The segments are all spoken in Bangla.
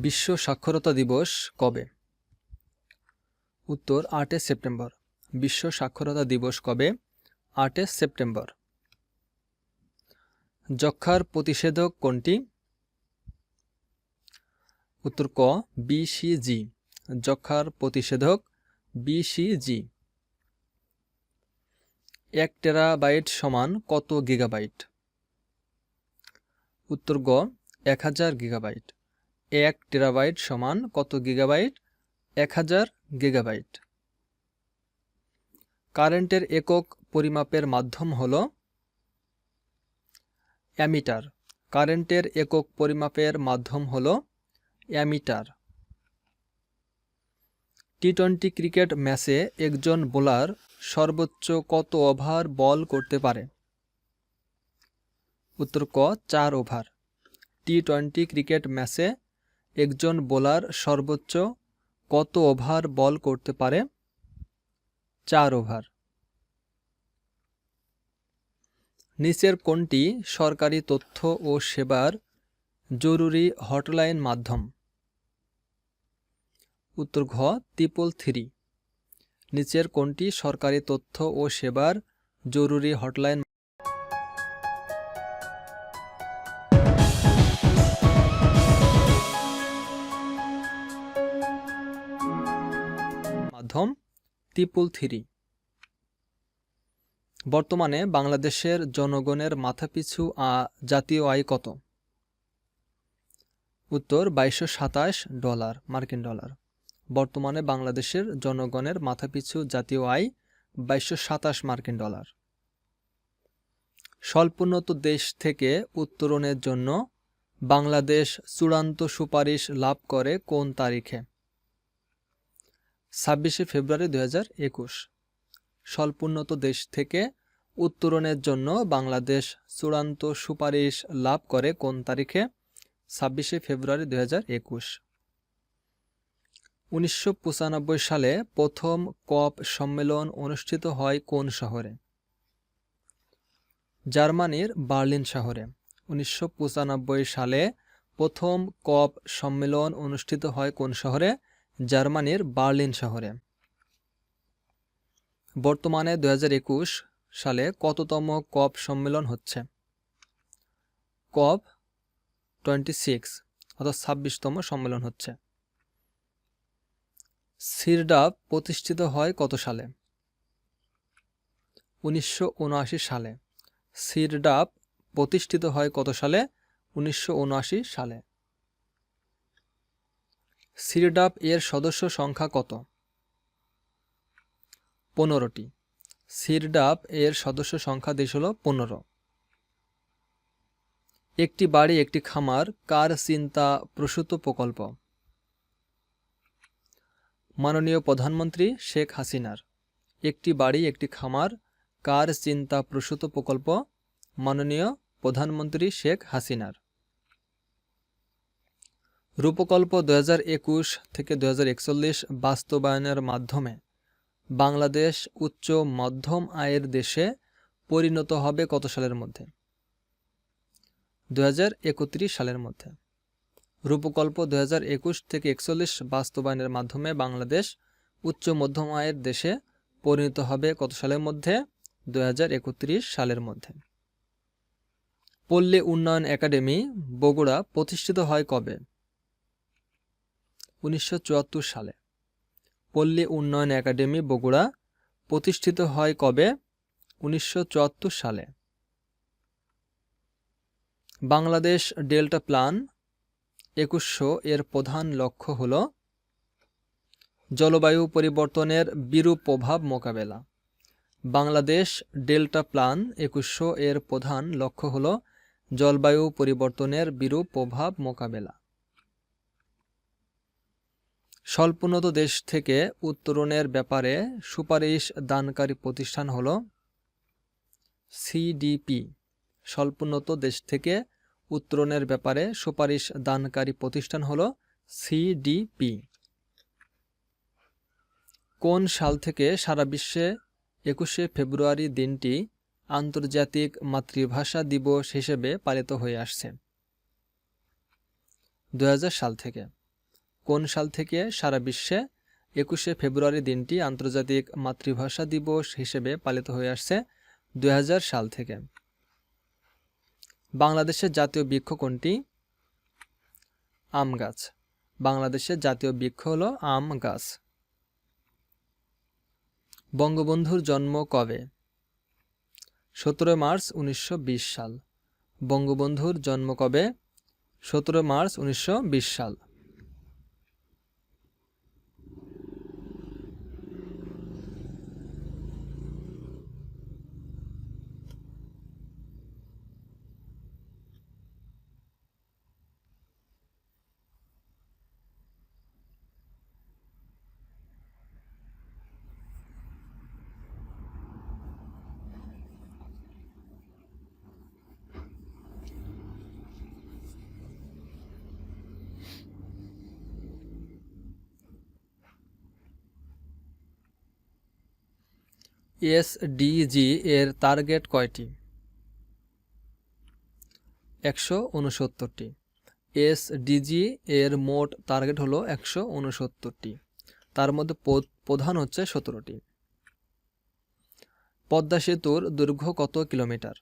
বিশ্ব সাক্ষরতা দিবস কবে? উত্তর ৮ সেপ্টেম্বর। বিশ্ব সাক্ষরতা দিবস কবে? ৮ সেপ্টেম্বর। যক্ষ্মার প্রতিষেধক কোনটি? উত্তর ক BCG। যক্ষ্মার প্রতিষেধক BCG। 1 টেরাবাইট সমান কত গিগাবাইট? উত্তর গ 1000 গিগাবাইট। 1 টেরাবাইট সমান কত গিগাবাইট? 1000 গিগাবাইট। কারেন্টের একক পরিমাপের মাধ্যম হল অ্যামিটার। কারেন্টের একক পরিমাপের মাধ্যম হল অ্যামিটার। টি-20 ক্রিকেট ম্যাচে একজন বোলার সর্বোচ্চ কত ওভার বল করতে পারে? উত্তর ক 4 ওভার। টি-20 ক্রিকেট ম্যাচে একজন বোলার সর্বোচ্চ কত ওভার বল করতে পারে? 4 ওভার। নিচের কোনটি সরকারি তথ্য ও সেবার জরুরি হটলাইন মাধ্যম? উত্তর ঘ 333। নিচের কোনটি সরকারি তথ্য ও সেবার জরুরি হটলাইন মাধ্যম? 333। বর্তমানে বাংলাদেশের জনগণের মাথাপিছু জাতীয় আয় কত? উত্তর 2227 মার্কিন ডলার। বর্তমানে বাংলাদেশের জনগণের মাথাপিছু জাতীয় আয় 2227 মার্কিন ডলার। স্বল্পোন্নত দেশ থেকে উত্তরণের জন্য বাংলাদেশ চূড়ান্ত সুপারিশ লাভ করে কোন তারিখে? 26 ফেব্রুয়ারি 2021। স্বল্পোন্নত দেশ থেকে উত্তরণের জন্য বাংলাদেশ চূড়ান্ত সুপারিশ লাভ করে কোন তারিখে? 26 ফেব্রুয়ারি 2021। 1995 সালে প্রথম কপ সম্মেলন অনুষ্ঠিত হয় কোন শহরে? জার্মানির বার্লিন শহরে। 1995 সালে প্রথম কপ সম্মেলন অনুষ্ঠিত হয় কোন শহরে? জার্মানির বার্লিন শহরে। বর্তমানে 2021 সালে কততম কপ সম্মেলন হচ্ছে? কপ 26 অর্থাৎ 26তম সম্মেলন হচ্ছে। সিরডাপ প্রতিষ্ঠিত হয় কত সালে? 1979 সালে। সিরডাপ প্রতিষ্ঠিত হয় কত সালে? 1979 সালে। সিরডাপ এর সদস্য সংখ্যা কত? 15টি। সিরডাপ এর সদস্য সংখ্যা দেশ হল 15। একটি বাড়ি একটি খামার কার চিন্তা প্রসূত প্রকল্প? মাননীয় প্রধানমন্ত্রী শেখ হাসিনার। একটি বাড়ি একটি খামার কার চিন্তা প্রসূত প্রকল্প? মাননীয় প্রধানমন্ত্রী শেখ হাসিনার। রূপকল্প 2021 থেকে 2041 বাস্তবায়নের মাধ্যমে বাংলাদেশ উচ্চ মধ্যম আয়ের দেশে পরিণত হবে কত সালের মধ্যে? 2031 সালের মধ্যে। রূপকল্প 2021 থেকে 41 বাস্তবায়নের মাধ্যমে বাংলাদেশ উচ্চ মধ্যম আয়ের দেশে পরিণত হবে কত সালের মধ্যে? 2031 সালের মধ্যে। পল্লী উন্নয়ন একাডেমি বগুড়া প্রতিষ্ঠিত হয় কবে? 1974 সালে। পল্লী উন্নয়ন একাডেমি বগুড়া প্রতিষ্ঠিত হয় কবে? 1974 সালে। বাংলাদেশ ডেল্টা প্ল্যান 2100 এর প্রধান লক্ষ্য হল জলবায়ু পরিবর্তনের বিরূপ প্রভাব মোকাবেলা। বাংলাদেশ ডেল্টা প্ল্যান 2100 এর প্রধান লক্ষ্য হল জলবায়ু পরিবর্তনের বিরূপ প্রভাব মোকাবেলা। স্বল্পোন্নত দেশ থেকে উত্তরণের ব্যাপারে সুপারিশ দানকারী প্রতিষ্ঠান হল সিডিপি। স্বল্পোন্নত দেশ থেকে উত্তরণের ব্যাপারে সুপারিশ দানকারী প্রতিষ্ঠান হল সিডিপি। কোন সাল থেকে সারা বিশ্বে 21শে ফেব্রুয়ারি দিনটি আন্তর্জাতিক মাতৃভাষা দিবস হিসেবে পালিত হয়ে আসছে? 2000 সাল থেকে। কোন সাল থেকে সারা বিশ্বে 21শে ফেব্রুয়ারি দিনটি আন্তর্জাতিক মাতৃভাষা দিবস হিসেবে পালিত হয়ে আসছে? 2000 সাল থেকে। বাংলাদেশের জাতীয় বৃক্ষ কোনটি? আম গাছ। বাংলাদেশের জাতীয় বৃক্ষ হলো আম গাছ। বঙ্গবন্ধুর জন্ম কবে? 17 মার্চ 1920 সাল। বঙ্গবন্ধুর জন্ম কবে? 17 মার্চ 1920 সাল। এসডিজি এর টার্গেট কয়টি? 169টি। এসডিজি এর মোট টার্গেট হলো 169টি। তার মধ্যে প্রধান হচ্ছে 17টি। পদ্মা সেতুর দৈর্ঘ্য কত কিলোমিটার?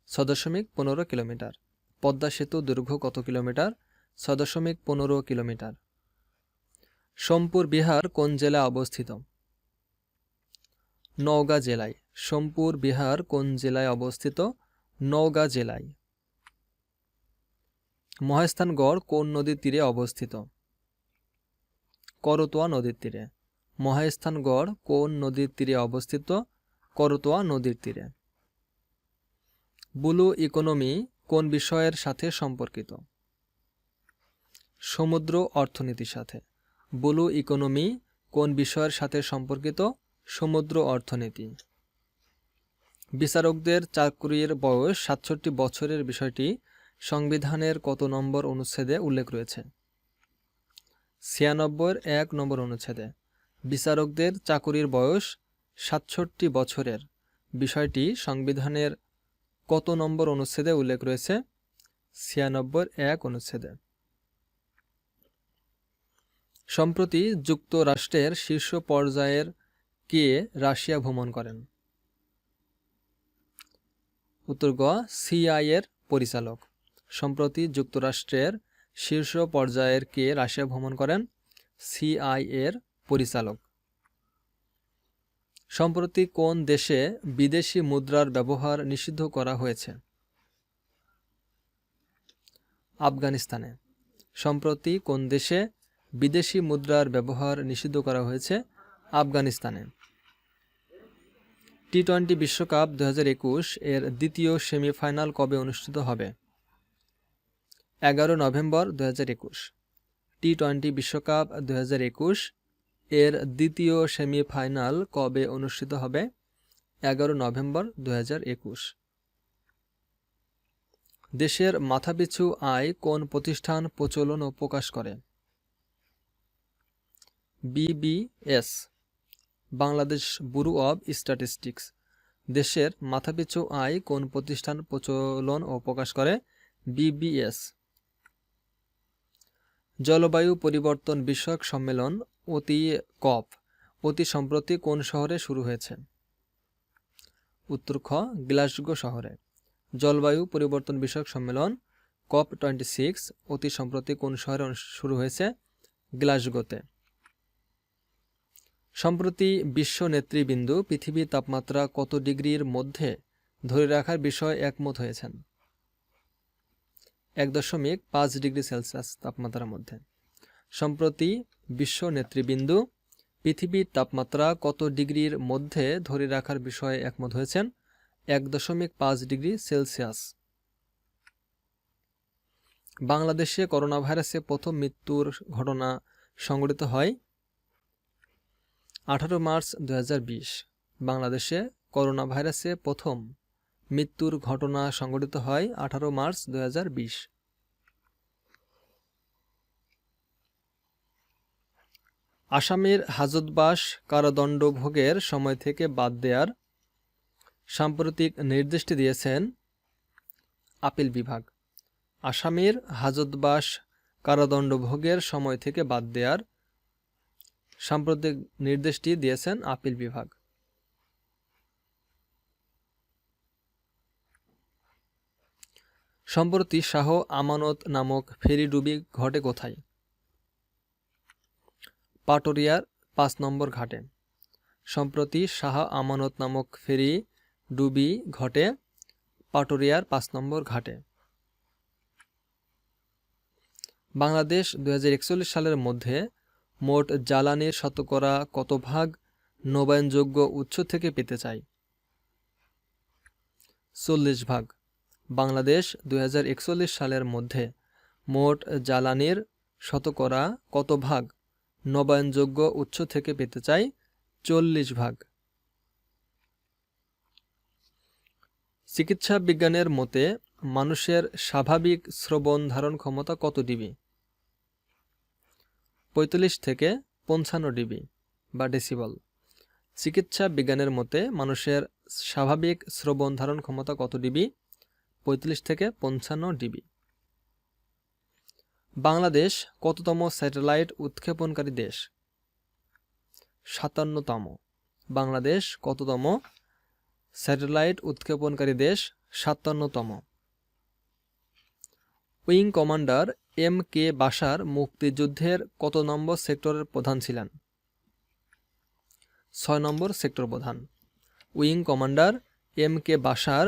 6.15 কিলোমিটার। পদ্মা সেতুর দৈর্ঘ্য কত কিলোমিটার? 6.15 কিলোমিটার। সোমপুর বিহার কোন জেলায় অবস্থিত? নওগাঁ জেলায়। সোমপুর বিহার কোন জেলায় অবস্থিত? নওগাঁ জেলায়। মহাস্থানগড় কোন নদীর তীরে অবস্থিত? করতোয়া নদীর তীরে। মহাস্থানগড় কোন নদীর তীরে অবস্থিত? করতোয়া নদীর তীরে। ব্লু ইকোনমি কোন বিষয়ের সাথে সম্পর্কিত? সমুদ্র অর্থনীতির সাথে। ব্লু ইকোনমি কোন বিষয়ের সাথে সম্পর্কিত? সমুদ্র অর্থনীতি। বিচারকদের চাকরির বয়স 67 বছরের বিষয়টি সংবিধানের কত নম্বর অনুচ্ছেদে উল্লেখ রয়েছে? 96 নম্বর অনুচ্ছেদে। বিচারকদের চাকরির বয়স 67 বছরের বিষয়টি সংবিধানের কত নম্বর অনুচ্ছেদে উল্লেখ রয়েছে? 96 অনুচ্ছেদে। সম্প্রতি যুক্তরাষ্ট্রের শীর্ষ পর্যায়ের কে রাশিয়া ভ্রমণ করেন? উত্তর গ, সিআইএ এর পরিচালক। সম্প্রতি যুক্তরাষ্ট্রের শীর্ষ পর্যায়ের কে রাশিয়া ভ্রমণ করেন? সিআইএ এর পরিচালক। সম্প্রতি কোন দেশে বিদেশি মুদ্রার ব্যবহার নিষিদ্ধ করা হয়েছে? আফগানিস্তানে। সম্প্রতি কোন দেশে বিদেশি মুদ্রার ব্যবহার নিষিদ্ধ করা হয়েছে? আফগানিস্তানে। টি-20 বিশ্বকাপ 2021 এর দ্বিতীয় সেমিফাইনাল কবে অনুষ্ঠিত হবে? 11 নভেম্বর 2021। টি-20 বিশ্বকাপ 2021 এর দ্বিতীয় সেমিফাইনাল কবে অনুষ্ঠিত হবে? 11 নভেম্বর 2021। দেশের মাথাপিছু আয় কোন প্রতিষ্ঠান প্রচলন ও প্রকাশ করে? BBS, Bangladesh bureau of statistics. দেশের মাথাপিছু আয় কোন প্রতিষ্ঠান প্রচলন ও প্রকাশ করে? বিবিএস। জলবায়ু পরিবর্তন বিষয়ক সম্মেলন কপ অতি সম্প্রতি কোন শহরে শুরু হয়েছে? উত্তর খ, গ্লাসগো শহরে। জলবায়ু পরিবর্তন বিষয়ক সম্মেলন COP26 অতি সম্প্রতি কোন শহরে শুরু হয়েছে? গ্লাসগোতে। সম্প্রতি বিশ্ব নেতৃবৃন্দ পৃথিবীর তাপমাত্রা কত ডিগ্রির মধ্যে ধরে রাখার বিষয়ে একমত হয়েছেন? 1.5 ডিগ্রি সেলসিয়াস তাপমাত্রার মধ্যে। সম্প্রতি বিশ্ব নেতৃবৃন্দ পৃথিবীর তাপমাত্রা কত ডিগ্রির মধ্যে ধরে রাখার বিষয়ে একমত হয়েছেন? 1.5 ডিগ্রি সেলসিয়াস। বাংলাদেশে করোনা ভাইরাসে প্রথম মৃত্যুর ঘটনা সংঘটিত হয় 18 মার্চ 2020। বাংলাদেশে করোনা ভাইরাসে প্রথম মৃত্যুর ঘটনা সংঘটিত হয় 18 মার্চ 2020। আসামির হাজতবাস কারাদণ্ড ভোগের সময় থেকে বাদ দেওয়ার সাম্প্রতিক নির্দেশটি দিয়েছেন আপিল বিভাগ। আসামির হাজতবাস কারাদণ্ড ভোগের সময় থেকে বাদ দেওয়ার সাম্প্রতিক নির্দেশটি দিয়েছেন আপিল বিভাগ। সম্প্রতি শাহ আমানত নামক ফেরি ডুবি ঘটে কোথায়? পাটুরিয়ার ৫ নম্বর ঘাটে। সম্প্রতি শাহ আমানত নামক ফেরি ডুবি ঘটে পাটুরিয়ার ৫ নম্বর ঘাটে। বাংলাদেশ ২০৪১ সালের মধ্যে মোট জ্বালানির শতকরা কত ভাগ নবায়নযোগ্য উৎস থেকে পেতে চায়? ৪০ ভাগ। বাংলাদেশ ২০৪১ সালের মধ্যে মোট জ্বালানির শতকরা কত ভাগ নবায়নযোগ্য উৎস থেকে পেতে চায়? ৪০ ভাগ। চিকিৎসা বিজ্ঞানের মতে মানুষের স্বাভাবিক শ্রবণ ধারণ ক্ষমতা কত ডিবি? ৪৫ থেকে ৫৫ ডিবি বা ডেসিবল। চিকিৎসা বিজ্ঞানের মতে মানুষের স্বাভাবিক শ্রবণ ধারণ ক্ষমতা কত ডিবি? ৪৫ থেকে ৫৫ ডিবি। বাংলাদেশ কততম স্যাটেলাইট উৎক্ষেপণকারী দেশ? ৫৭তম। বাংলাদেশ কততম স্যাটেলাইট উৎক্ষেপণকারী দেশ? ৫৭তম। উইং কমান্ডার MK বাশার মুক্তিযুদ্ধের কত নম্বর সেক্টরের প্রধান ছিলেন? ৬ নম্বর সেক্টর প্রধান। উইং কমান্ডার MK বাশার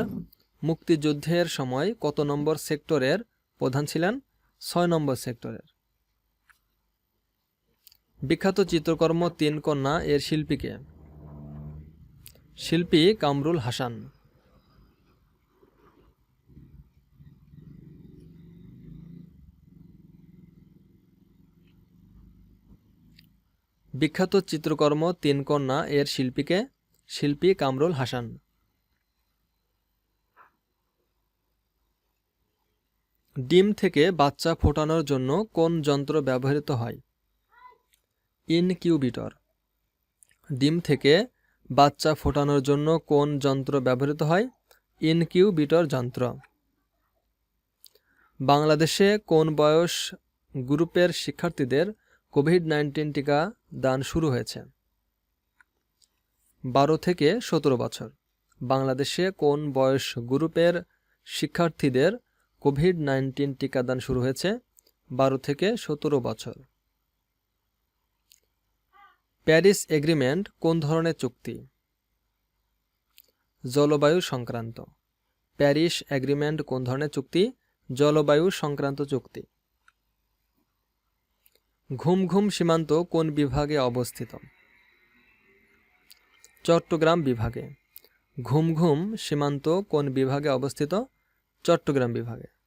মুক্তিযুদ্ধের সময় কত নম্বর সেক্টরের প্রধান ছিলেন? ৬ নম্বর সেক্টরের। বিখ্যাত চিত্রকর্ম ৩ কন্যা এর শিল্পী কে? শিল্পী কামরুল হাসান। বিখ্যাত চিত্রকর্ম ৩ কন্যা এর শিল্পী কে? শিল্পী কামরুল হাসান। ডিম থেকে বাচ্চা ফোটানোর জন্য কোন যন্ত্র ব্যবহৃত হয়? ইনকিউবেটর। ডিম থেকে বাচ্চা ফোটানোর জন্য কোন যন্ত্র ব্যবহৃত হয়? ইনকিউবেটর যন্ত্র। বাংলাদেশে কোন বয়স গ্রুপের শিক্ষার্থীদের কোভিড-১৯ টিকা দান শুরু হয়েছে? ১২ থেকে ১৭ বছর। বাংলাদেশে কোন বয়স গ্রুপের শিক্ষার্থীদের কোভিড-১৯ টিকাদান শুরু হয়েছে? ১২ থেকে ১৭ বছর। প্যারিস এগ্রিমেন্ট কোন ধরনের চুক্তি? জলবায়ু সংক্রান্ত। প্যারিস এগ্রিমেন্ট কোন ধরনের চুক্তি? জলবায়ু সংক্রান্ত চুক্তি। ঘুম ঘুম সীমান্ত কোন বিভাগে অবস্থিত? চট্টগ্রাম বিভাগে। ঘুম ঘুম সীমান্ত কোন বিভাগে অবস্থিত? চট্টগ্রাম বিভাগে।